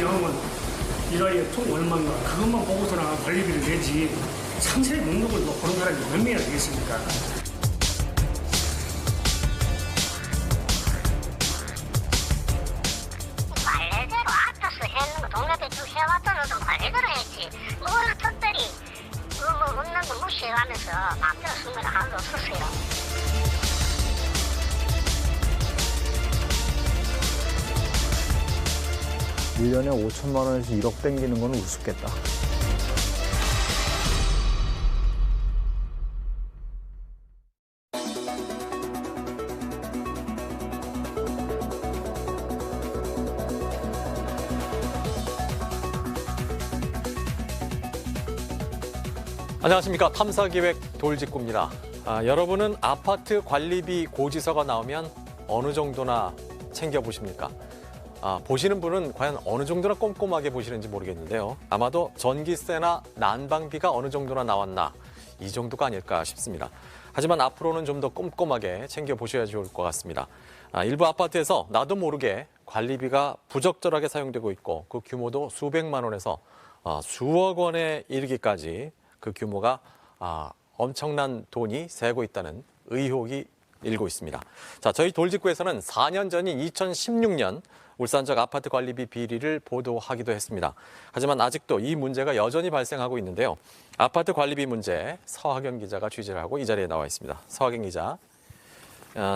하면 이 나이에 총 얼마인가 그것만 보고서나 관리비를 내지 상세 목록을 뭐 보는 사람이 몇 명이나 되겠습니까? 관례대로 앞에서 해는 거 동네에 쭉 해왔던 것도 관례대로 했지. 뭐를 특별히 뭐 없는 거 무시해가면서 마음대로 쓴 건 하나도 없었어요. 1년에 5천만 원에서 1억 땡기는 건 우습겠다. 안녕하십니까. 탐사기획 돌직구입니다. 여러분은 아파트 관리비 고지서가 나오면 어느 정도나 챙겨보십니까? 보시는 분은 과연 어느 정도나 꼼꼼하게 보시는지 모르겠는데요. 아마도 전기세나 난방비가 어느 정도나 나왔나 이 정도가 아닐까 싶습니다. 하지만 앞으로는 좀 더 꼼꼼하게 챙겨보셔야 좋을 것 같습니다. 일부 아파트에서 나도 모르게 관리비가 부적절하게 사용되고 있고 그 규모도 수백만 원에서 수억 원에 이르기까지 그 규모가 엄청난 돈이 새고 있다는 의혹이 일고 있습니다. 자, 저희 돌직구에서는 4년 전인 2016년 울산적 아파트 관리비 비리를 보도하기도 했습니다. 하지만 아직도 이 문제가 여전히 발생하고 있는데요. 아파트 관리비 문제 서학영 기자가 취재를 하고 이 자리에 나와 있습니다. 서학영 기자,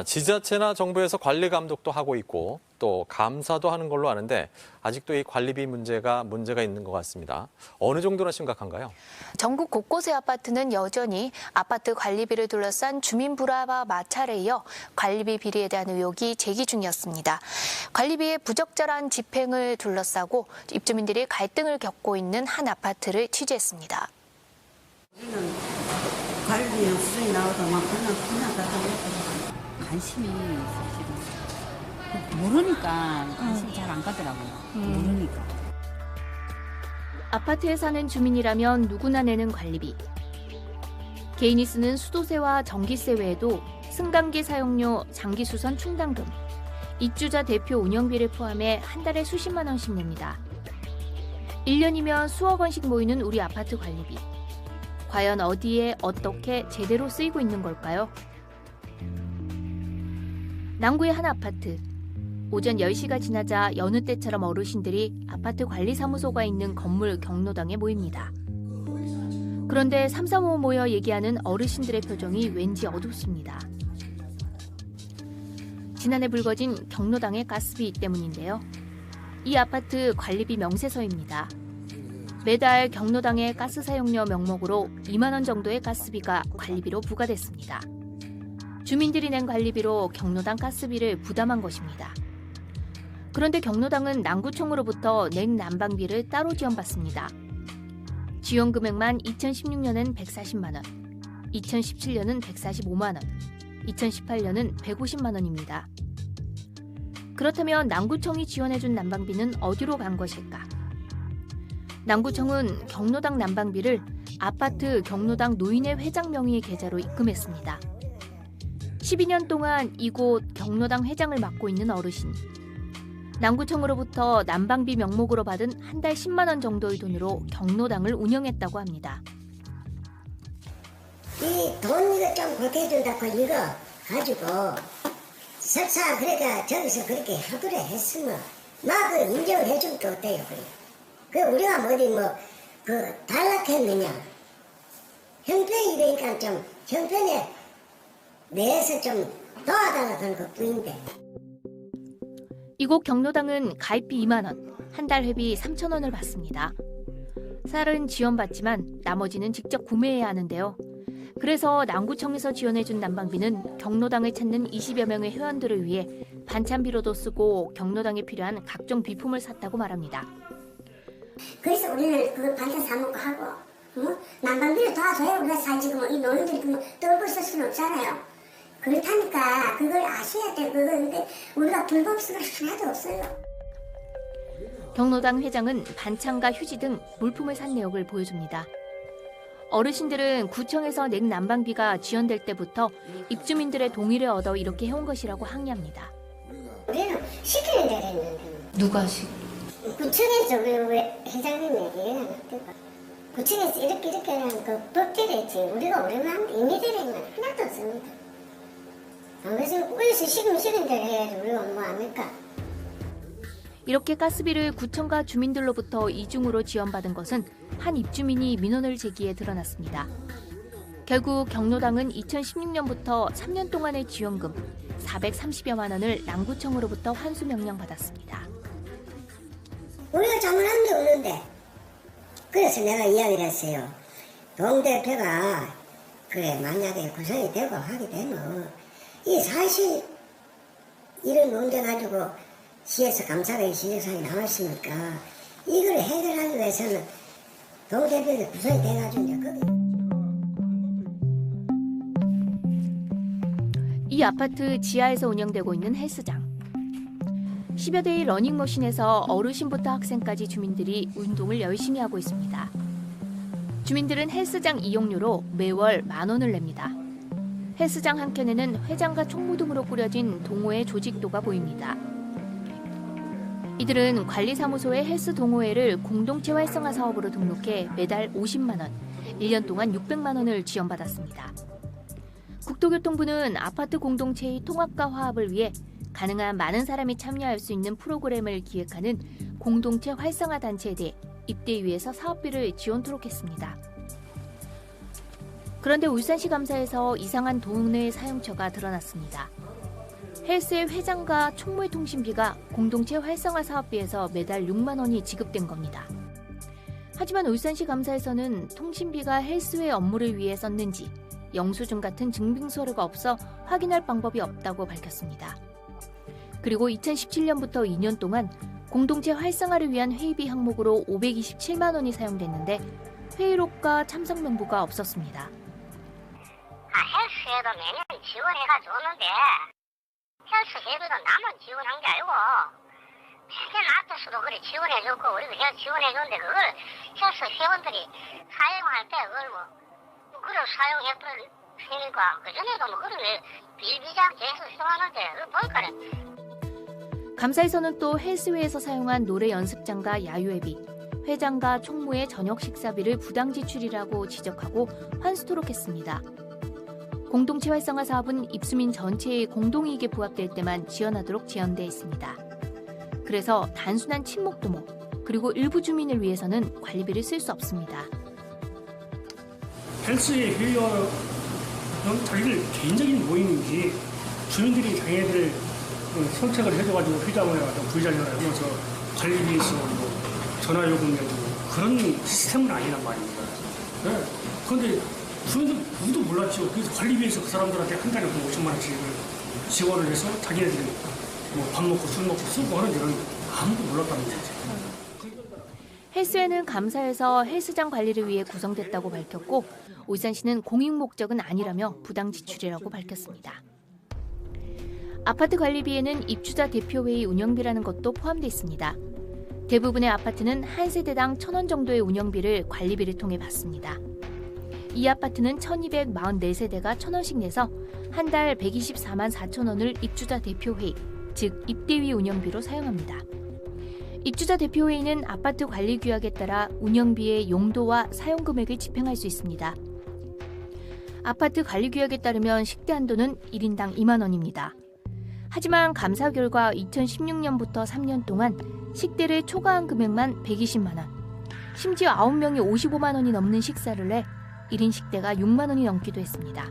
지자체나 정부에서 관리 감독도 하고 있고 또 감사도 하는 걸로 아는데 아직도 이 관리비 문제가 있는 것 같습니다. 어느 정도나 심각한가요? 전국 곳곳의 아파트는 여전히 아파트 관리비를 둘러싼 주민 불화와 마찰에 이어 관리비 비리에 대한 의혹이 제기 중이었습니다. 관리비의 부적절한 집행을 둘러싸고 입주민들이 갈등을 겪고 있는 한 아파트를 취재했습니다. 우리는 관리비 수준이 나오다 막 그냥 관심이 사실은 모르니까 관심이 잘 안 가더라고요. 모르니까. 아파트에 사는 주민이라면 누구나 내는 관리비. 개인이 쓰는 수도세와 전기세 외에도 승강기 사용료, 장기수선 충당금, 입주자 대표 운영비를 포함해 한 달에 수십만 원씩 냅니다. 1년이면 수억 원씩 모이는 우리 아파트 관리비. 과연 어디에 어떻게 제대로 쓰이고 있는 걸까요? 남구의 한 아파트. 오전 10시가 지나자 여느 때처럼 어르신들이 아파트 관리사무소가 있는 건물 경로당에 모입니다. 그런데 삼삼오오 모여 얘기하는 어르신들의 표정이 왠지 어둡습니다. 지난해 불거진 경로당의 가스비 때문인데요. 이 아파트 관리비 명세서입니다. 매달 경로당의 가스 사용료 명목으로 2만 원 정도의 가스비가 관리비로 부과됐습니다. 주민들이 낸 관리비로 경로당 가스비를 부담한 것입니다. 그런데 경로당은 남구청으로부터 냉난방비를 따로 지원받습니다. 지원 금액만 2016년엔 140만 원, 2017년은 145만 원, 2018년은 150만 원입니다. 그렇다면 남구청이 지원해준 난방비는 어디로 간 것일까? 남구청은 경로당 난방비를 아파트 경로당 노인회 회장 명의의 계좌로 입금했습니다. 12년 동안 이곳 경로당 회장을 맡고 있는 어르신. 남구청으로부터 난방비 명목으로 받은 한 달 10만 원 정도의 돈으로 경로당을 운영했다고 합니다. 이 돈 이거 좀 보태준다고 이거 가지고 설사 그러니까 저기서 그렇게 하더라 했으면 막을 인정해주면 또 어때요? 그 우리가 어디 그 단락했느냐? 형편이니까 좀 형편에 내에서 좀 도와달라고 하는 것뿐인데. 이곳 경로당은 가입비 2만 원, 한 달 회비 3천 원을 받습니다. 쌀은 지원받지만 나머지는 직접 구매해야 하는데요. 그래서 남구청에서 지원해준 난방비는 경로당을 찾는 20여 명의 회원들을 위해 반찬비로도 쓰고 경로당에 필요한 각종 비품을 샀다고 말합니다. 그래서 우리는 그걸 반찬 사 먹고 하고 난방비를 도와줘야 우리가 살지 이 노인들이 떨고 있을 수는 없잖아요. 그렇다니까 그걸 아셔야 돼. 그건데 우리가 불법성은 하나도 없어요. 경로당 회장은 반찬과 휴지 등 물품을 산 내역을 보여줍니다. 어르신들은 구청에서 냉난방비가 지원될 때부터 입주민들의 동의를 얻어 이렇게 해온 것이라고 항의합니다. 우리는 시키는 대로 했는데. 누가 시? 구청에서 우리 회장님이 얘기하는 구청에서 이렇게 하는 그 법대로지 우리가 오래만 임의대로는 하나도 없습니다. 그래서 우리서 시금 대로 해야지 우리가 뭐 합니까? 이렇게 가스비를 구청과 주민들로부터 이중으로 지원받은 것은 한 입주민이 민원을 제기해 드러났습니다. 결국 경로당은 2016년부터 3년 동안의 지원금 430여만 원을 남구청으로부터 환수 명령받았습니다. 우리가 잘못한 게 없는데 그래서 내가 이야기를 했어요. 동 대표가 그래 만약에 구성이 되고 하게 되면 이 사실 이런 문제 가지고 시에서 감사의 지적사항이 나왔으니까 이걸 해결하기 위해서는 동 대표가 구성이 돼가지고 이제 거기 이 아파트 지하에서 운영되고 있는 헬스장. 10여 대의 러닝머신에서 어르신부터 학생까지 주민들이 운동을 열심히 하고 있습니다. 주민들은 헬스장 이용료로 매월 10,000원을 냅니다. 헬스장 한켠에는 회장과 총무 등으로 꾸려진 동호회 조직도가 보입니다. 이들은 관리사무소의 헬스 동호회를 공동체 활성화 사업으로 등록해 매달 50만 원, 1년 동안 600만 원을 지원받았습니다. 국토교통부는 아파트 공동체의 통합과 화합을 위해 가능한 많은 사람이 참여할 수 있는 프로그램을 기획하는 공동체 활성화 단체에 대해 입대위에서 사업비를 지원토록 했습니다. 그런데 울산시 감사에서 이상한 동네 사용처가 드러났습니다. 헬스의 회장과 총무의 통신비가 공동체 활성화 사업비에서 매달 6만 원이 지급된 겁니다. 하지만 울산시 감사에서는 통신비가 헬스회 업무를 위해 썼는지 영수증 같은 증빙서류가 없어 확인할 방법이 없다고 밝혔습니다. 그리고 2017년부터 2년 동안 공동체 활성화를 위한 회의비 항목으로 527만 원이 사용됐는데 회의록과 참석 명부가 없었습니다. 헬스에도 매년 지원해가지고 오는데 헬스 회비도 나만 지원한 게 아니고 매년 아파트도 그래 지원해줬고 우리도 지원해줬는데 그걸 헬스 회원들이 사용할 때 그걸 뭐 그걸 사용했으니까 그전에도 뭐 그걸 빌비장 계속 사용하는데 그걸 보니까는 감사에서는 또 헬스회에서 사용한 노래 연습장과 야유회비, 회장과 총무의 저녁 식사비를 부당 지출이라고 지적하고 환수토록 했습니다. 공동체 활성화 사업은 입주민 전체의 공동이익에 부합될 때만 지원하도록 제한되어 있습니다. 그래서 단순한 친목도모, 그리고 일부 주민을 위해서는 관리비를 쓸 수 없습니다. 헬스의 회의와 자기들 개인적인 모임인지 주민들이 자기네들 선택을 해줘가지고 회장을 하고 부회장을 하면서 관리비에서 뭐 전화요금 내고 그런 시스템은 아니란 말입니다. 네. 그런데 주민들 누구도 몰랐죠. 그래서 관리비에서 그 사람들한테 한 달에 50만 원씩을 지원을 해서 자기네들이 뭐 밥 먹고 술 먹고 쓰고 하는 데는 아무도 몰랐다는 거죠. 헬스회는 감사에서 헬스장 관리를 위해 구성됐다고 밝혔고 울산시는 공익 목적은 아니라며 부당 지출이라고 밝혔습니다. 아파트 관리비에는 입주자 대표회의 운영비라는 것도 포함되어 있습니다. 대부분의 아파트는 한 세대당 1,000원 정도의 운영비를 관리비를 통해 받습니다. 이 아파트는 1,244세대가 1,000원씩 내서 한 달 124만 4천 원을 입주자 대표회의, 즉 입대위 운영비로 사용합니다. 입주자 대표회의는 아파트 관리 규약에 따라 운영비의 용도와 사용 금액을 집행할 수 있습니다. 아파트 관리 규약에 따르면 식대 한도는 1인당 2만 원입니다. 하지만 감사 결과 2016년부터 3년 동안 식대를 초과한 금액만 120만 원, 심지어 9명이 55만 원이 넘는 식사를 해 1인 식대가 6만 원이 넘기도 했습니다.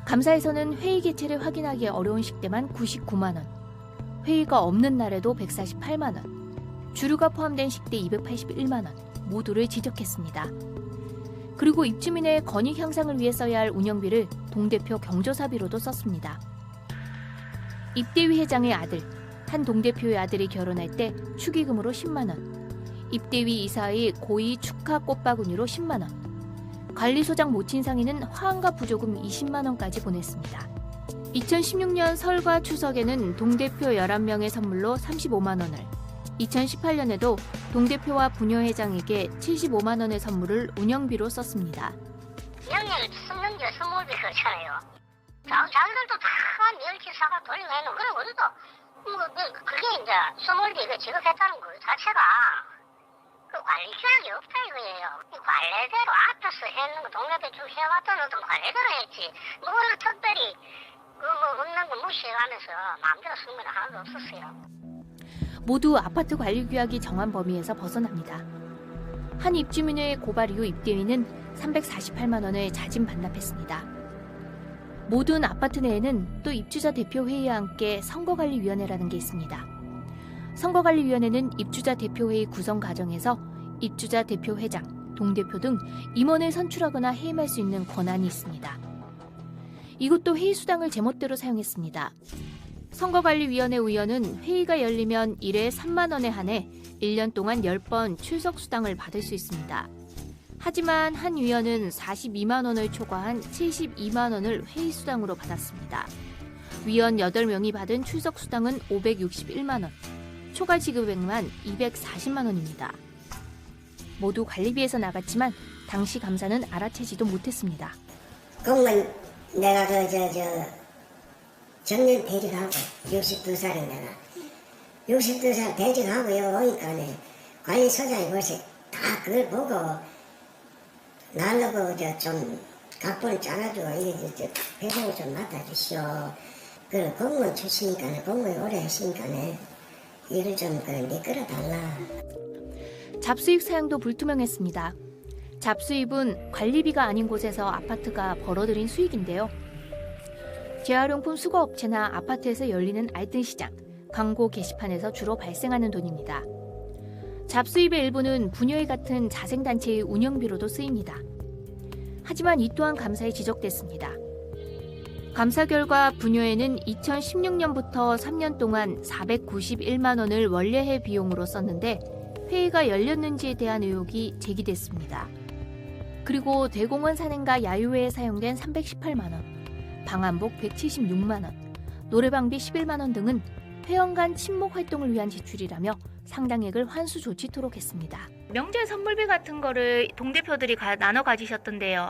감사에서는 회의 개최를 확인하기 어려운 식대만 99만 원, 회의가 없는 날에도 148만 원, 주류가 포함된 식대 281만 원 모두를 지적했습니다. 그리고 입주민의 권익 향상을 위해 써야 할 운영비를 동대표 경조사비로도 썼습니다. 입대위 회장의 아들, 한 동대표의 아들이 결혼할 때 축의금으로 10만 원, 입대위 이사의 고의 축하 꽃바구니로 10만 원, 관리소장 모친 상인은 화환과 부조금 20만 원까지 보냈습니다. 2016년 설과 추석에는 동대표 11명의 선물로 35만 원을, 2018년에도 동대표와 부녀회장에게 75만 원의 선물을 운영비로 썼습니다. 영년 승년제 선물비 그렇잖아요. 자기들도 다 멸치 사가 돌리고 해놓은 그래 우리도 그게 이제 스몰비 그 지급했다는 것 자체가 그 관리 규약이 없다 이거예요. 이 관례대로 앞에서 했는 거 동네에 쭉 해왔던 어떤 관례대로 했지. 뭐나 특별히 없는 거 무시해가면서 마음대로 쓴 건 하나도 없었어요. 모두 아파트 관리 규약이 정한 범위에서 벗어납니다. 한 입주민의 고발 이후 입대위는 348만 원을 자진 반납했습니다. 모든 아파트 내에는 또 입주자 대표 회의와 함께 선거관리위원회라는 게 있습니다. 선거관리위원회는 입주자 대표회의 구성 과정에서 입주자 대표 회장, 동대표 등 임원을 선출하거나 해임할 수 있는 권한이 있습니다. 이것도 회의 수당을 제멋대로 사용했습니다. 선거관리위원회 의원은 회의가 열리면 1회 3만 원에 한해 1년 동안 10번 출석 수당을 받을 수 있습니다. 하지만 한 위원은 42만 원을 초과한 72만 원을 회의 수당으로 받았습니다. 위원 8명이 받은 출석 수당은 561만 원, 초과 지급액만 240만 원입니다. 모두 관리비에서 나갔지만 당시 감사는 알아채지도 못했습니다. 공무원 내가 정년 퇴직하고 62살인 내가 62살 퇴직하고 여기 오니까 관리소장이 벌써 다 그걸 보고 나누고 좀 각본을 짜가지고 이게 배송을 좀 맡아주시오. 그 공무원 출신이니까 공무원 오래 했으니까 일을 좀 이끌어달라. 잡수입 사용도 불투명했습니다. 잡수입은 관리비가 아닌 곳에서 아파트가 벌어들인 수익인데요. 재활용품 수거업체나 아파트에서 열리는 알뜰시장, 광고 게시판에서 주로 발생하는 돈입니다. 잡수입의 일부는 분여회 같은 자생단체의 운영비로도 쓰입니다. 하지만 이 또한 감사에 지적됐습니다. 감사 결과 분여회는 2016년부터 3년 동안 491만 원을 원래회 비용으로 썼는데 회의가 열렸는지에 대한 의혹이 제기됐습니다. 그리고 대공원 산행과 야유회에 사용된 318만 원, 방한복 176만 원, 노래방비 11만 원 등은 회원 간 친목 활동을 위한 지출이라며 상당액을 환수 조치토록 했습니다. 명절 선물비 같은 거를 동대표들이 나눠 가지셨던데요.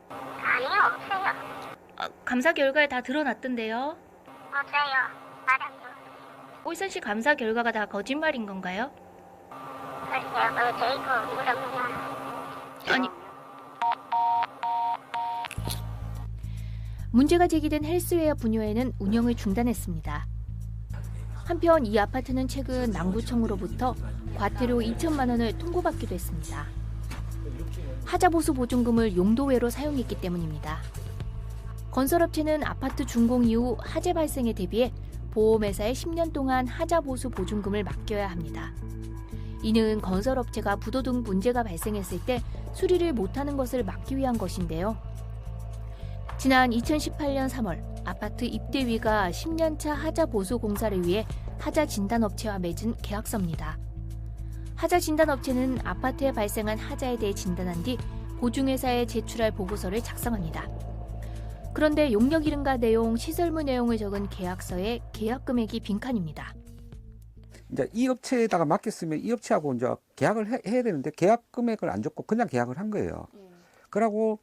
아니요, 없어요. 감사 결과에 다 드러났던데요. 없어요. 말합니다. 오이선 씨 감사 결과가 다 거짓말인 건가요? 글쎄요, 저희도 물어보면. 아니, 문제가 제기된 헬스웨어 분여회는 운영을 중단했습니다. 한편 이 아파트는 최근 남구청으로부터 과태료 2천만 원을 통보받기도 했습니다. 하자보수 보증금을 용도외로 사용했기 때문입니다. 건설업체는 아파트 준공 이후 화재 발생에 대비해 보험회사에 10년 동안 하자보수 보증금을 맡겨야 합니다. 이는 건설업체가 부도 등 문제가 발생했을 때 수리를 못하는 것을 막기 위한 것인데요. 지난 2018년 3월 아파트 입대위가 10년차 하자 보수 공사를 위해 하자 진단업체와 맺은 계약서입니다. 하자 진단업체는 아파트에 발생한 하자에 대해 진단한 뒤 보증회사에 제출할 보고서를 작성합니다. 그런데 용역 이름과 내용, 시설물 내용을 적은 계약서에 계약 금액이 빈칸입니다. 이제 이 업체에다가 맡겼으면 이 업체하고 이제 계약을 해야 되는데 계약 금액을 안 줬고 그냥 계약을 한 거예요. 그러고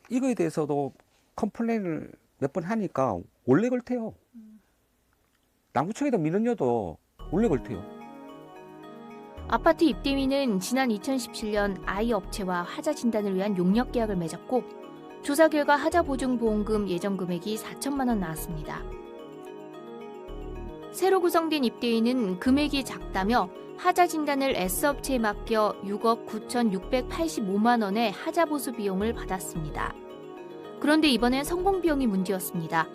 이거에 대해서도 컴플레인을 몇 번 하니까 원래 걸태요. 남구청에다 민원녀도 원래 걸태요. 아파트 입대위는 지난 2017년 I 업체와 하자 진단을 위한 용역 계약을 맺었고 조사 결과 하자 보증 보험금 예정 금액이 4천만 원 나왔습니다. 새로 구성된 입대위는 금액이 작다며 하자 진단을 S업체에 맡겨 6억 9,685만 원의 하자 보수 비용을 받았습니다. 그런데 이번엔 성공 비용이 문제였습니다.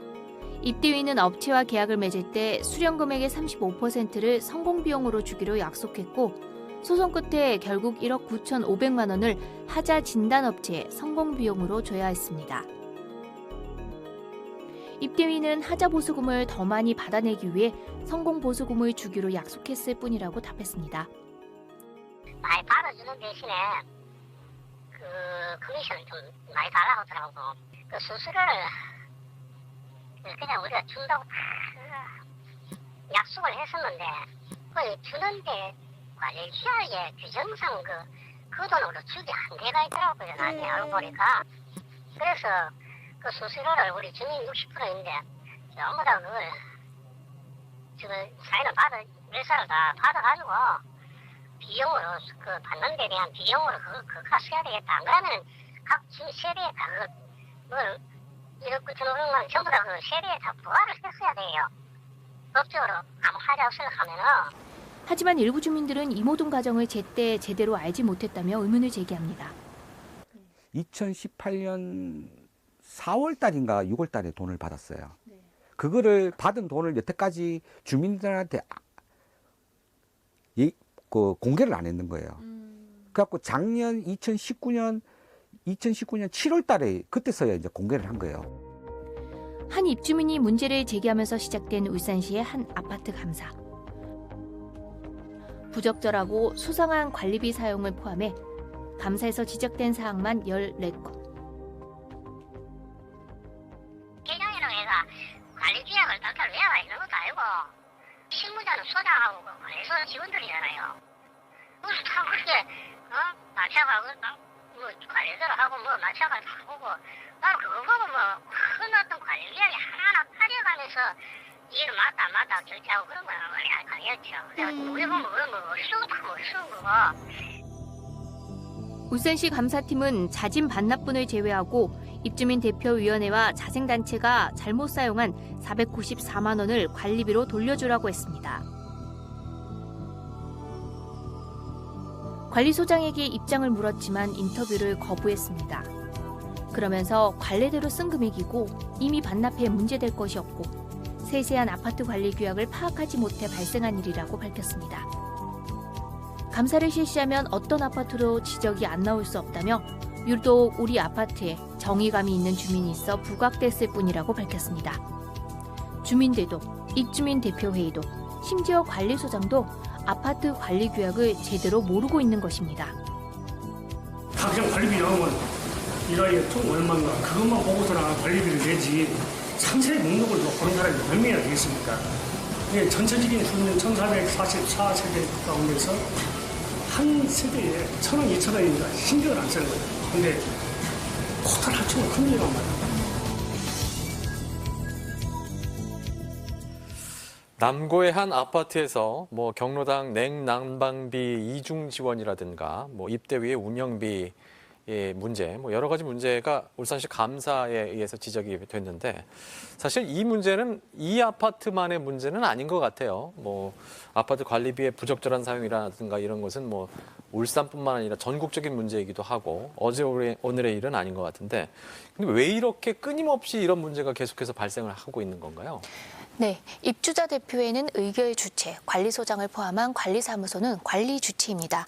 입대위는 업체와 계약을 맺을 때 수령 금액의 35%를 성공 비용으로 주기로 약속했고 소송 끝에 결국 1억 9,500만 원을 하자 진단업체에 성공 비용으로 줘야 했습니다. 입대위는 하자 보수금을 더 많이 받아내기 위해 성공 보수금을 주기로 약속했을 뿐이라고 답했습니다. 많이 받아주는 대신에 그 커미션을 좀 많이 달라고 하더라고. 그 수수료를 그냥 우리가 준다고 약속을 했었는데 그걸 주는데 관리기하의 규정상 그 돈으로 주기 한계가 있더라고요. 나중에 알고 보니까. 그래서 그 수수료를 우리 주민 60%인데 전부 다 그걸 지금 사회는 일사를 다 받아가지고 비용으로 그 받는 데 대한 비용으로 그거 써야 되겠다. 안 그러면 각 세대에 다 그걸 1억 9,500만 원 전부 다 그 세대에 다 부과를 했어야 돼요. 법적으로 아무 하자 없으려 하면은. 하지만 일부 주민들은 이모동 가정을 제때 제대로 알지 못했다며 의문을 제기합니다. 2018년 4월 달인가 6월 달에 돈을 받았어요. 그거를 받은 돈을 여태까지 주민들한테 공개를 안 했는 거예요. 그래갖고 작년 2019년 7월 달에 그때서야 이제 공개를 한 거예요. 한 입주민이 문제를 제기하면서 시작된 울산시의 한 아파트 감사. 부적절하고 수상한 관리비 사용을 포함해 감사에서 지적된 사항만 14건. 개정이라고 해가 관리계약을 딱딱 외워가 있는 것도 아니고 실무자는 소장하고 관리소 직원들이잖아요. 그래서 다 그렇게 마차가 뭐 관리소를 하고 뭐 마차가 다 보고 나는 그거 보고 뭐 큰 어떤 관리계약이 하나하나 파려가면서 이게 맞다 안 맞다 결정하고 그런 건 아니었죠. 그래서 우리 보면 그런 거 어리석은 거고. 울산시 감사팀은 자진 반납분을 제외하고 입주민 대표위원회와 자생단체가 잘못 사용한 494만 원을 관리비로 돌려주라고 했습니다. 관리소장에게 입장을 물었지만 인터뷰를 거부했습니다. 그러면서 관례대로 쓴 금액이고 이미 반납해 문제될 것이 없고 세세한 아파트 관리 규약을 파악하지 못해 발생한 일이라고 밝혔습니다. 감사를 실시하면 어떤 아파트로 지적이 안 나올 수 없다며 유독 우리 아파트에 정의감이 있는 주민이 있어 부각됐을 뿐이라고 밝혔습니다. 주민들도 입주민 대표회의도 심지어 관리소장도 아파트 관리 규약을 제대로 모르고 있는 것입니다. 다 그냥 관리비 나오면 이 나이에 총 얼마인가 그것만 보고서나 관리비를 내지 상세 목록을 보는 사람이 몇 명이나 되겠습니까? 이게 전체적인 수는 1444세대 가운데서 한 세대에 1,000원, 2,000원입니다. 신경을 안 쓰는 거예요. 근데 코탈 합치면 큰일이란 말이에요. 남고의 한 아파트에서 뭐 경로당 냉난방비 이중 지원이라든가 뭐 입대위의 운영비 문제, 뭐 여러 가지 문제가 울산시 감사에 의해서 지적이 됐는데 사실 이 문제는 이 아파트만의 문제는 아닌 것 같아요. 뭐 아파트 관리비의 부적절한 사용이라든가 이런 것은 뭐 울산뿐만 아니라 전국적인 문제이기도 하고 어제 오늘의 일은 아닌 것 같은데 근데 왜 이렇게 끊임없이 이런 문제가 계속해서 발생을 하고 있는 건가요? 네, 입주자 대표회는 의결 주체, 관리소장을 포함한 관리사무소는 관리 주체입니다.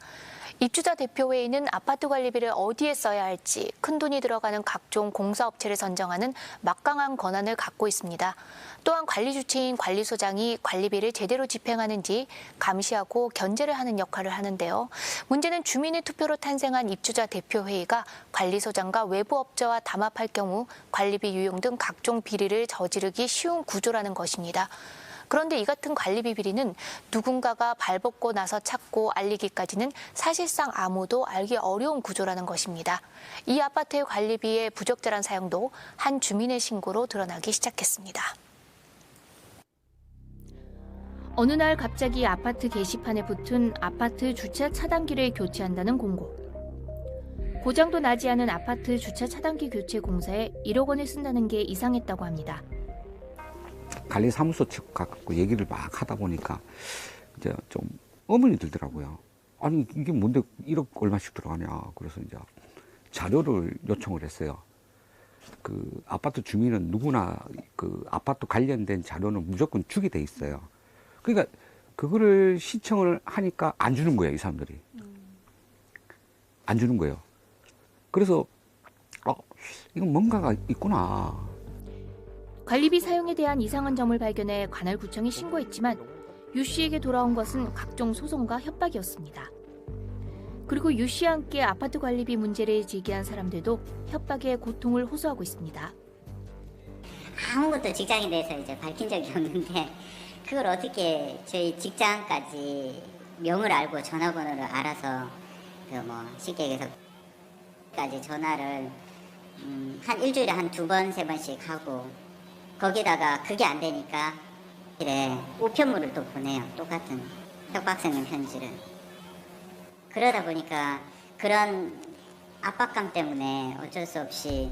입주자 대표회의는 아파트 관리비를 어디에 써야 할지 큰돈이 들어가는 각종 공사업체를 선정하는 막강한 권한을 갖고 있습니다. 또한 관리 주체인 관리소장이 관리비를 제대로 집행하는지 감시하고 견제를 하는 역할을 하는데요. 문제는 주민의 투표로 탄생한 입주자 대표회의가 관리소장과 외부 업체와 담합할 경우 관리비 유용 등 각종 비리를 저지르기 쉬운 구조라는 것입니다. 그런데 이 같은 관리비 비리는 누군가가 발벗고 나서 찾고 알리기까지는 사실상 아무도 알기 어려운 구조라는 것입니다. 이 아파트의 관리비의 부적절한 사용도 한 주민의 신고로 드러나기 시작했습니다. 어느 날 갑자기 아파트 게시판에 붙은 아파트 주차 차단기를 교체한다는 공고. 고장도 나지 않은 아파트 주차 차단기 교체 공사에 1억 원을 쓴다는 게 이상했다고 합니다. 관리사무소 측 갖고 얘기를 막 하다 보니까 이제 좀 의문이 들더라고요. 아니 이게 뭔데 1억 얼마씩 들어가냐. 그래서 이제 자료를 요청을 했어요. 그 아파트 주민은 누구나 그 아파트 관련된 자료는 무조건 주게 돼 있어요. 그러니까 그거를 신청을 하니까 안 주는 거예요, 이 사람들이. 안 주는 거예요. 그래서 이건 뭔가가 있구나. 관리비 사용에 대한 이상한 점을 발견해 관할구청에 신고했지만 유 씨에게 돌아온 것은 각종 소송과 협박이었습니다. 그리고 유 씨와 함께 아파트 관리비 문제를 제기한 사람들도 협박의 고통을 호소하고 있습니다. 아무것도 직장에 대해서 이제 밝힌 적이 없는데 그걸 어떻게 저희 직장까지 명을 알고 전화번호를 알아서 그 뭐 쉽게 얘기해서 까지 전화를 한 일주일에 한 2번, 3번씩 하고 거기다가 그게 안 되니까 이래 우편물을 또 보내요. 똑같은 협박성명 편지를. 그러다 보니까 그런 압박감 때문에 어쩔 수 없이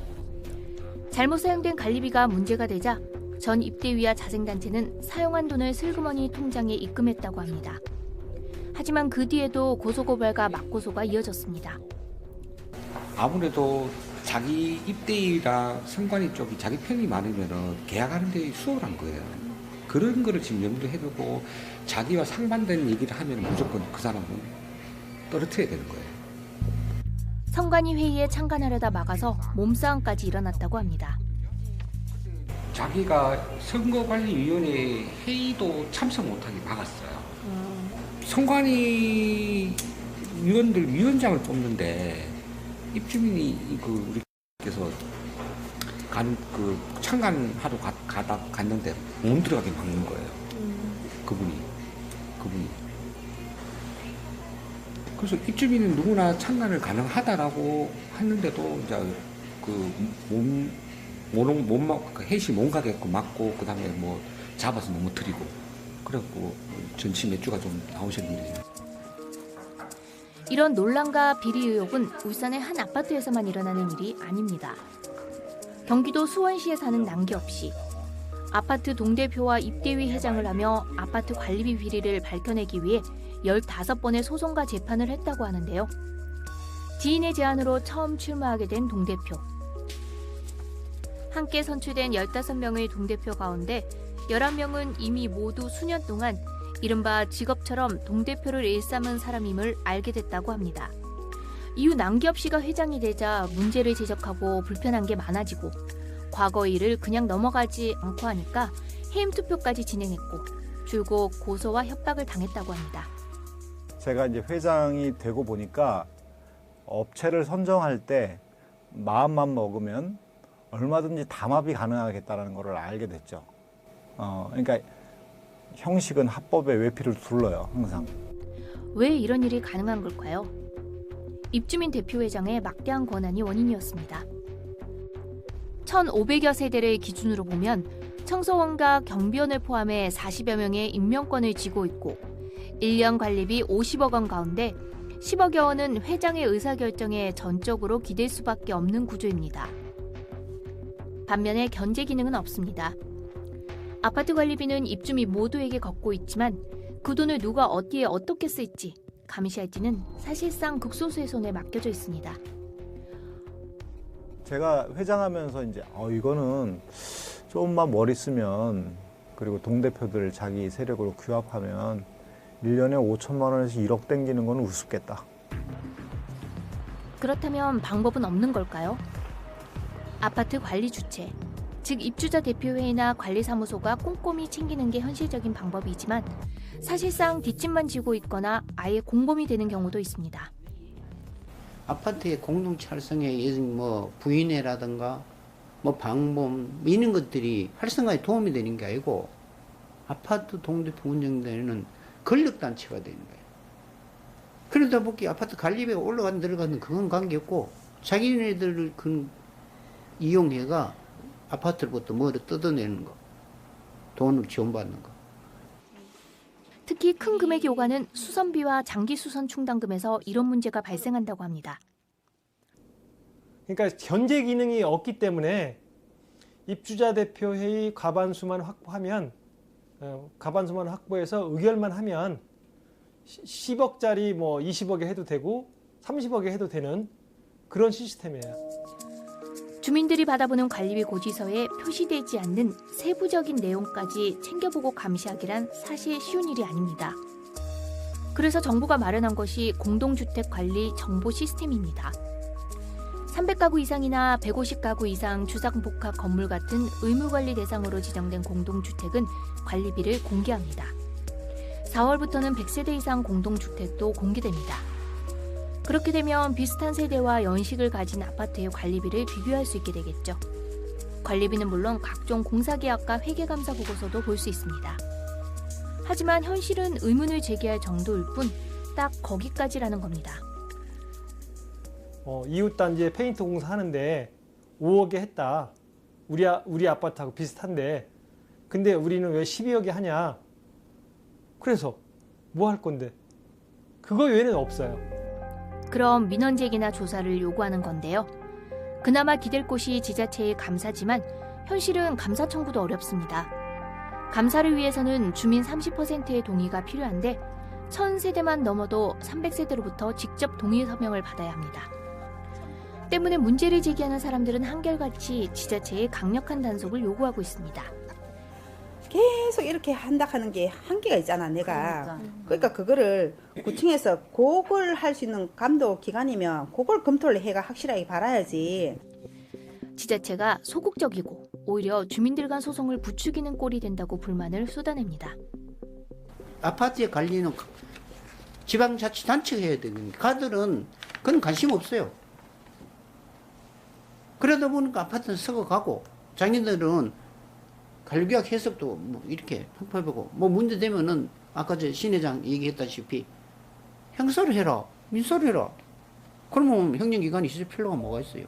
잘못 사용된 관리비가 문제가 되자 전 입대위와 자생단체는 사용한 돈을 슬그머니 통장에 입금했다고 합니다. 하지만 그 뒤에도 고소고발과 맞고소가 이어졌습니다. 아무래도 자기 입대위랑 선관위 쪽이 자기 편이 많으면 계약하는 데 수월한 거예요. 그런 거를 지금 염두해 두고 자기와 상반된 얘기를 하면 무조건 그 사람은 떨어뜨려야 되는 거예요. 선관위 회의에 참관하려다 막아서 몸싸움까지 일어났다고 합니다. 자기가 선거관리위원회 회의도 참석 못하게 막았어요. 선관위 위원들 위원장을 뽑는데 입주민이 우리께서 참관하러 갔는데 못 들어가게 막는 거예요. 그분이. 그래서 입주민은 누구나 참관을 가능하다라고 했는데도 이제 해시 못 가게끔 막고 그다음에 뭐 잡아서 넘어뜨리고 그래갖고 전치 몇 주가 좀 나오신 일이에요. 이런 논란과 비리 의혹은 울산의 한 아파트에서만 일어나는 일이 아닙니다. 경기도 수원시에 사는 남기업 씨. 아파트 동대표와 입대위 회장을 하며 아파트 관리비 비리를 밝혀내기 위해 15번의 소송과 재판을 했다고 하는데요. 지인의 제안으로 처음 출마하게 된 동대표. 함께 선출된 15명의 동대표 가운데 11명은 이미 모두 수년 동안 이른바 직업처럼 동대표를 일삼은 사람임을 알게 됐다고 합니다. 이후 남기업 씨가 회장이 되자 문제를 지적하고 불편한 게 많아지고 과거 일을 그냥 넘어가지 않고 하니까 해임 투표까지 진행했고 줄곧 고소와 협박을 당했다고 합니다. 제가 이제 회장이 되고 보니까 업체를 선정할 때 마음만 먹으면 얼마든지 담합이 가능하겠다는 것을 알게 됐죠. 그러니까 형식은 합법의 외피를 둘러요, 항상. 왜 이런 일이 가능한 걸까요? 입주민 대표회장의 막대한 권한이 원인이었습니다. 1,500여 세대를 기준으로 보면 청소원과 경비원을 포함해 40여 명의 임명권을 쥐고 있고 1년 관리비 50억 원 가운데 10억여 원은 회장의 의사결정에 전적으로 기댈 수밖에 없는 구조입니다. 반면에 견제 기능은 없습니다. 아파트 관리비는 입주민 모두에게 걷고 있지만 그 돈을 누가 어디에 어떻게 쓸지 감시할지는 사실상 극소수의 손에 맡겨져 있습니다. 제가 회장하면서 이제 이거는 조금만 머리 쓰면 그리고 동대표들 자기 세력으로 규합하면 1년에 5천만 원에서 1억 땡기는 건 우습겠다. 그렇다면 방법은 없는 걸까요? 아파트 관리 주체, 즉 입주자 대표회의나 관리사무소가 꼼꼼히 챙기는 게 현실적인 방법이지만 사실상 뒷짐만 지고 있거나 아예 공범이 되는 경우도 있습니다. 아파트의 공동체 활성화에 뭐 부인회라든가 뭐 방범 이런 것들이 활성화에 도움이 되는 게 아니고 아파트 동대표 운영되는 권력단체가 되는 거예요. 그러다 보니 아파트 관리비가 올라가는 내려가는 그건 관계없고 자기네들 그 이용해가 아파트로부터 뭐를 뜯어내는 거, 돈을 지원받는 거. 특히 큰 금액이 오가는 수선비와 장기수선 충당금에서 이런 문제가 발생한다고 합니다. 그러니까 견제 기능이 없기 때문에 입주자 대표 회의 과반수만 확보하면 과반수만 확보해서 의결만 하면 10억짜리 뭐 20억에 해도 되고 30억에 해도 되는 그런 시스템이에요. 주민들이 받아보는 관리비 고지서에 표시되지 않는 세부적인 내용까지 챙겨보고 감시하기란 사실 쉬운 일이 아닙니다. 그래서 정부가 마련한 것이 공동주택 관리 정보 시스템입니다. 300가구 이상이나 150가구 이상 주상복합 건물 같은 의무관리 대상으로 지정된 공동주택은 관리비를 공개합니다. 4월부터는 100세대 이상 공동주택도 공개됩니다. 그렇게 되면 비슷한 세대와 연식을 가진 아파트의 관리비를 비교할 수 있게 되겠죠. 관리비는 물론 각종 공사계약과 회계감사 보고서도 볼 수 있습니다. 하지만 현실은 의문을 제기할 정도일 뿐 딱 거기까지라는 겁니다. 이웃단지에 페인트 공사하는데 5억에 했다. 우리 아파트하고 비슷한데 근데 우리는 왜 12억이 하냐? 그래서 뭐 할 건데? 그거 외에는 없어요. 그럼 민원 제기나 조사를 요구하는 건데요. 그나마 기댈 곳이 지자체의 감사지만 현실은 감사 청구도 어렵습니다. 감사를 위해서는 주민 30%의 동의가 필요한데 1000세대만 넘어도 300세대로부터 직접 동의 서명을 받아야 합니다. 때문에 문제를 제기하는 사람들은 한결같이 지자체에 강력한 단속을 요구하고 있습니다. 계속 이렇게 한다 하는 게 한계가 있잖아, 내가. 그러니까 그거를 구청에서 그걸 할 수 있는 감독 기관이면 그걸 검토를 해가 확실하게 봐야지. 지자체가 소극적이고 오히려 주민들 간 소송을 부추기는 꼴이 된다고 불만을 쏟아냅니다. 아파트의 관리는 지방자치단체가 해야 되는데 가들은 그건 관심 없어요. 그러다 보니까 아파트는 썩어가고 자기들은 관리계약 해석도 뭐 이렇게 평가해보고 뭐 문제 되면은 아까 저 신 회장 얘기했다시피 형사를 해라, 민사를 해라. 그러면 행정기관이 있을 필요가 뭐가 있어요.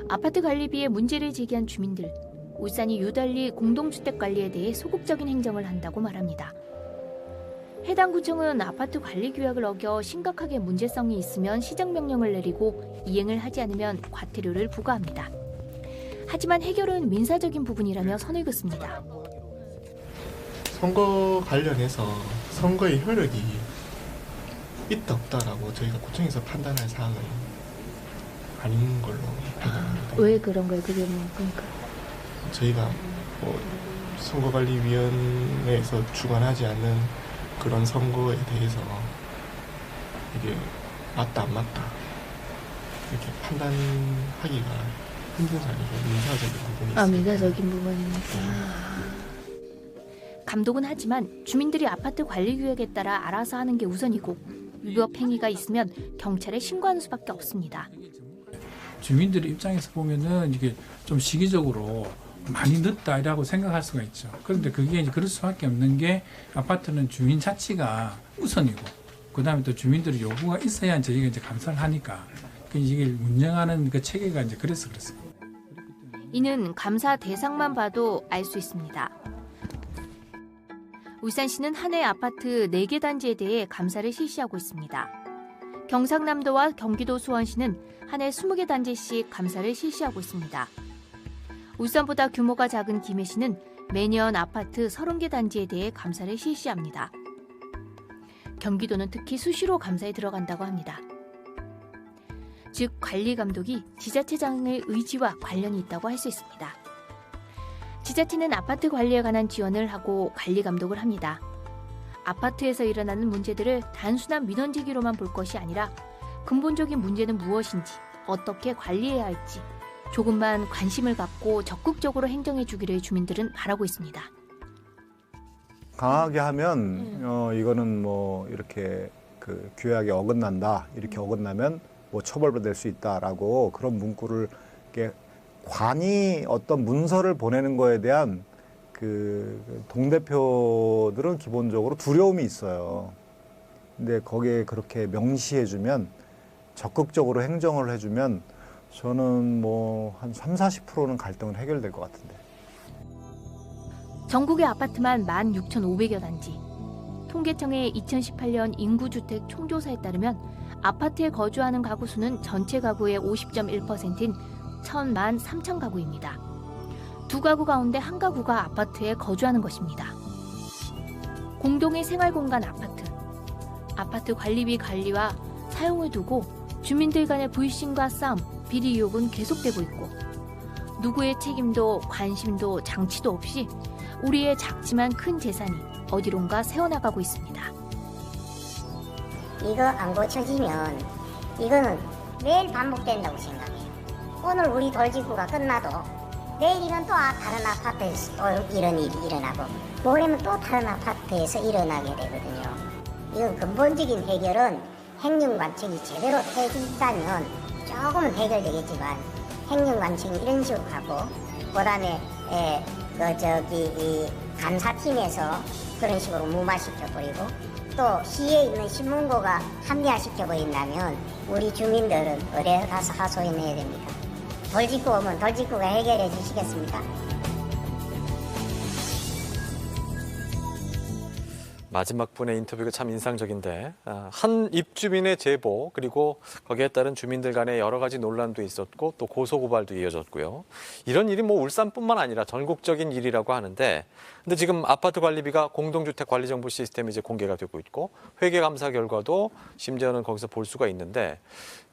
아파트 관리비에 문제를 제기한 주민들, 울산이 유달리 공동주택 관리에 대해 소극적인 행정을 한다고 말합니다. 해당 구청은 아파트 관리 규약을 어겨 심각하게 문제성이 있으면 시정명령을 내리고 이행을 하지 않으면 과태료를 부과합니다. 하지만 해결은 민사적인 부분이라며 선을 긋습니다. 선거 관련해서 선거의 효력이 있다 없다라고 저희가 구청에서 판단할 사항은 아닌 걸로 판단합니다. 왜 그런 거예요? 그게 뭐 그러니까 저희가 뭐 선거관리위원회에서 주관하지 않는 그런 선거에 대해서 이게 맞다 안 맞다 이렇게 판단하기가 힘든 사항이고 민사적인 부분이 있습니다. 민사적인 부분이니까. 감독은 하지만 주민들이 아파트 관리 규약에 따라 알아서 하는 게 우선이고 위법 행위가 있으면 경찰에 신고하는 수밖에 없습니다. 주민들의 입장에서 보면은 이게 좀 시기적으로 많이 늦다라고 생각할 수가 있죠. 그런데 그게 이제 그럴 수밖에 없는 게 아파트는 주민 자치가 우선이고 그다음에 또 주민들의 요구가 있어야 저희가 이제 감사를 하니까 이게 운영하는 그 체계가 이제 그래서 그렇습니다. 이는 감사 대상만 봐도 알 수 있습니다. 울산시는 한 해 아파트 4개 단지에 대해 감사를 실시하고 있습니다. 경상남도와 경기도 수원시는 한 해 20개 단지씩 감사를 실시하고 있습니다. 울산보다 규모가 작은 김해시는 매년 아파트 30개 단지에 대해 감사를 실시합니다. 경기도는 특히 수시로 감사에 들어간다고 합니다. 즉 관리 감독이 지자체장의 의지와 관련이 있다고 할 수 있습니다. 지자체는 아파트 관리에 관한 지원을 하고 관리 감독을 합니다. 아파트에서 일어나는 문제들을 단순한 민원 제기로만 볼 것이 아니라 근본적인 문제는 무엇인지, 어떻게 관리해야 할지 조금만 관심을 갖고 적극적으로 행정해 주기를 주민들은 바라고 있습니다. 강하게 하면 이거는 뭐 이렇게 그 규약에 어긋난다, 이렇게 어긋나면 뭐 처벌받을 수 있다라고 그런 문구를 이렇게 관이 어떤 문서를 보내는 거에 대한 그 동대표들은 기본적으로 두려움이 있어요. 근데 거기에 그렇게 명시해주면 적극적으로 행정을 해주면 저는 뭐 한 30-40%는 갈등은 해결될 것 같은데. 전국의 아파트만 16,500여 단지. 통계청의 2018년 인구주택 총조사에 따르면 아파트에 거주하는 가구 수는 전체 가구의 50.1%인 1013,000 가구입니다. 두 가구 가운데 한 가구가 아파트에 거주하는 것입니다. 공동의 생활공간 아파트. 아파트 관리비 관리와 사용을 두고 주민들 간의 불신과 싸움, 비리 의혹은 계속되고 있고 누구의 책임도 관심도 장치도 없이 우리의 작지만 큰 재산이 어디론가 새어나가고 있습니다. 이거 안 고쳐지면 이거는 매일 반복된다고 생각해요. 오늘 우리 돌직구가 끝나도 내일이면 또 다른 아파트에서 또 이런 일이 일어나고 모레면 또 다른 아파트에서 일어나게 되거든요. 이건 근본적인 해결은 행정관청이 제대로 해준다면 조금은 해결되겠지만 행정관청이 이런 식으로 하고 그다음에 이 감사팀에서 그런 식으로 무마시켜버리고 또 시에 있는 신문고가 합리화시켜버린다면 우리 주민들은 어디에 가서 하소연해야 됩니까? 돌직구 오면 돌직구가 해결해 주시겠습니까? 마지막 분의 인터뷰가 참 인상적인데 한 입주민의 제보 그리고 거기에 따른 주민들 간의 여러 가지 논란도 있었고 또 고소고발도 이어졌고요. 이런 일이 뭐 울산뿐만 아니라 전국적인 일이라고 하는데 근데 지금 아파트 관리비가 공동주택 관리정보 시스템이 이제 공개가 되고 있고 회계감사 결과도 심지어는 거기서 볼 수가 있는데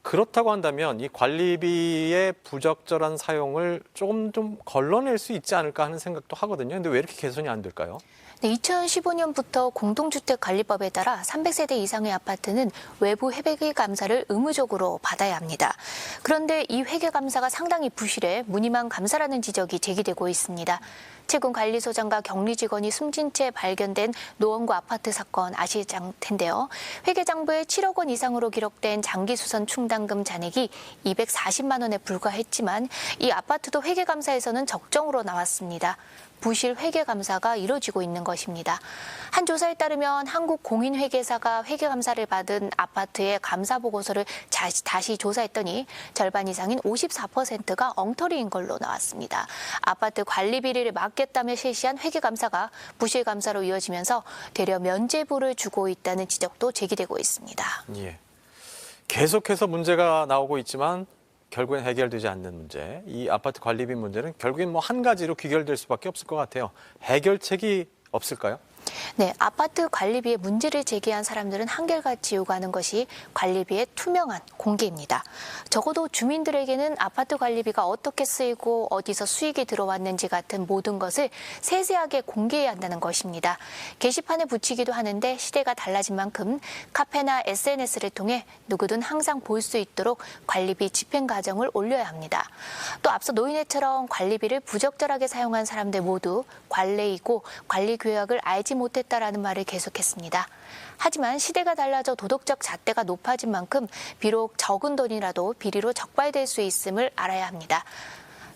그렇다고 한다면 이 관리비의 부적절한 사용을 조금 좀 걸러낼 수 있지 않을까 하는 생각도 하거든요. 근데 왜 이렇게 개선이 안 될까요? 네, 2015년부터 공동주택관리법에 따라 300세대 이상의 아파트는 외부 회계감사를 의무적으로 받아야 합니다. 그런데 이 회계감사가 상당히 부실해 무늬만 감사라는 지적이 제기되고 있습니다. 최근 관리소장과 격리직원이 숨진 채 발견된 노원구 아파트 사건 아실 텐데요. 회계장부에 7억 원 이상으로 기록된 장기수선 충당금 잔액이 240만 원에 불과했지만 이 아파트도 회계감사에서는 적정으로 나왔습니다. 부실 회계감사가 이뤄지고 있는 것입니다. 한 조사에 따르면 한국공인회계사가 회계감사를 받은 아파트의 감사보고서를 다시 조사했더니 절반 이상인 54%가 엉터리인 걸로 나왔습니다. 아파트 관리 비리를 막겠다며 실시한 회계감사가 부실감사로 이어지면서 되려 면죄부를 주고 있다는 지적도 제기되고 있습니다. 예. 계속해서 문제가 나오고 있지만 결국엔 해결되지 않는 문제, 이 아파트 관리비 문제는 결국엔 뭐 한 가지로 귀결될 수밖에 없을 것 같아요. 해결책이 없을까요? 네, 아파트 관리비에 문제를 제기한 사람들은 한결같이 요구하는 것이 관리비의 투명한 공개입니다. 적어도 주민들에게는 아파트 관리비가 어떻게 쓰이고 어디서 수익이 들어왔는지 같은 모든 것을 세세하게 공개해야 한다는 것입니다. 게시판에 붙이기도 하는데 시대가 달라진 만큼 카페나 SNS를 통해 누구든 항상 볼 수 있도록 관리비 집행 과정을 올려야 합니다. 또 앞서 노인회처럼 관리비를 부적절하게 사용한 사람들 모두 관례이고 관리 규약을 알지 못했다라는 말을 계속했습니다. 하지만 시대가 달라져 도덕적 잣대가 높아진 만큼 비록 적은 돈이라도 비리로 적발될 수 있음을 알아야 합니다.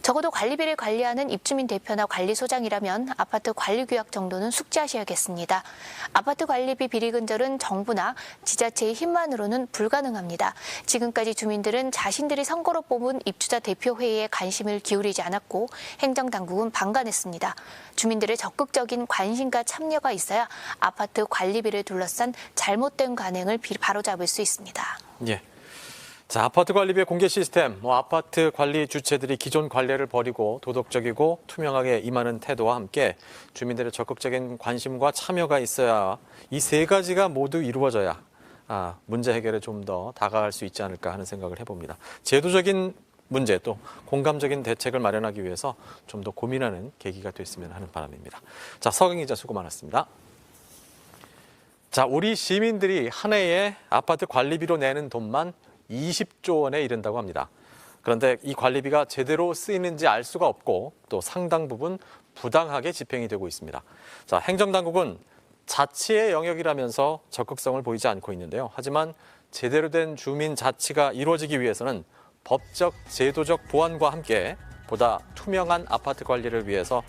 적어도 관리비를 관리하는 입주민 대표나 관리소장이라면 아파트 관리규약 정도는 숙지하셔야겠습니다. 아파트 관리비 비리 근절은 정부나 지자체의 힘만으로는 불가능합니다. 지금까지 주민들은 자신들이 선거로 뽑은 입주자 대표회의에 관심을 기울이지 않았고 행정당국은 방관했습니다. 주민들의 적극적인 관심과 참여가 있어야 아파트 관리비를 둘러싼 잘못된 관행을 바로잡을 수 있습니다. 예. 자, 아파트 관리비의 공개 시스템, 아파트 관리 주체들이 기존 관례를 버리고 도덕적이고 투명하게 임하는 태도와 함께 주민들의 적극적인 관심과 참여가 있어야 이 세 가지가 모두 이루어져야 문제 해결에 좀 더 다가갈 수 있지 않을까 하는 생각을 해봅니다. 제도적인 문제 또 공감적인 대책을 마련하기 위해서 좀 더 고민하는 계기가 됐으면 하는 바람입니다. 자, 서경 기자 수고 많았습니다. 자, 우리 시민들이 한 해에 아파트 관리비로 내는 돈만 20조 원에 이른다고 합니다. 그런데 이 관리비가 제대로 쓰이는지 알 수가 없고 또 상당 부분 부당하게 집행이 되고 있습니다. 자, 행정당국은 자치의 영역이라면서 적극성을 보이지 않고 있는데요. 하지만 제대로 된 주민 자치가 이루어지기 위해서는 법적, 제도적 보완과 함께 보다 투명한 아파트 관리를 위해서